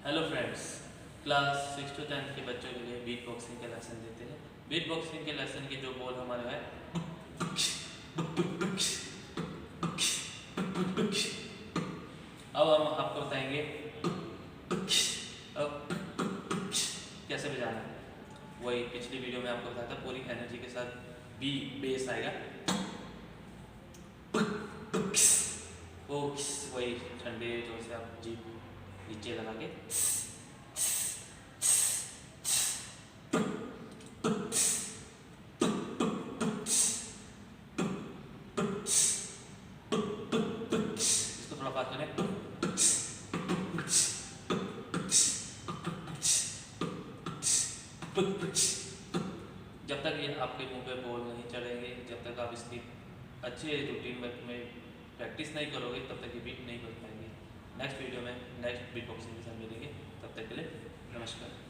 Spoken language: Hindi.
हेलो फ्रेंड्स, क्लास 6 to 10 के बच्चों के लिए बीट बॉक्सिंग के लेसन देते हैं। बीट बॉक्सिंग के लेसन के जो बोल हमारे है, अब हम आपको बताएंगे अब कैसे बजाना है। वही पिछली वीडियो में आपको बताया था, पूरी एनर्जी के साथ बी बेस आएगा, वही ठंडे जोर से आप जी नीचे लगा के इसको थोड़ा फास्ट करें। जब तक ये आपके मुंह पे बोल नहीं चढ़ेंगे, जब तक आप इसकी अच्छे रूटीन में प्रैक्टिस नहीं करोगे, तब तक ये बीट नहीं बन पाएंगे। नेक्स्ट वीडियो में नेक्स्ट बीट बॉक्सिंग के साथ मिलेंगे, तब तक के लिए नमस्कार।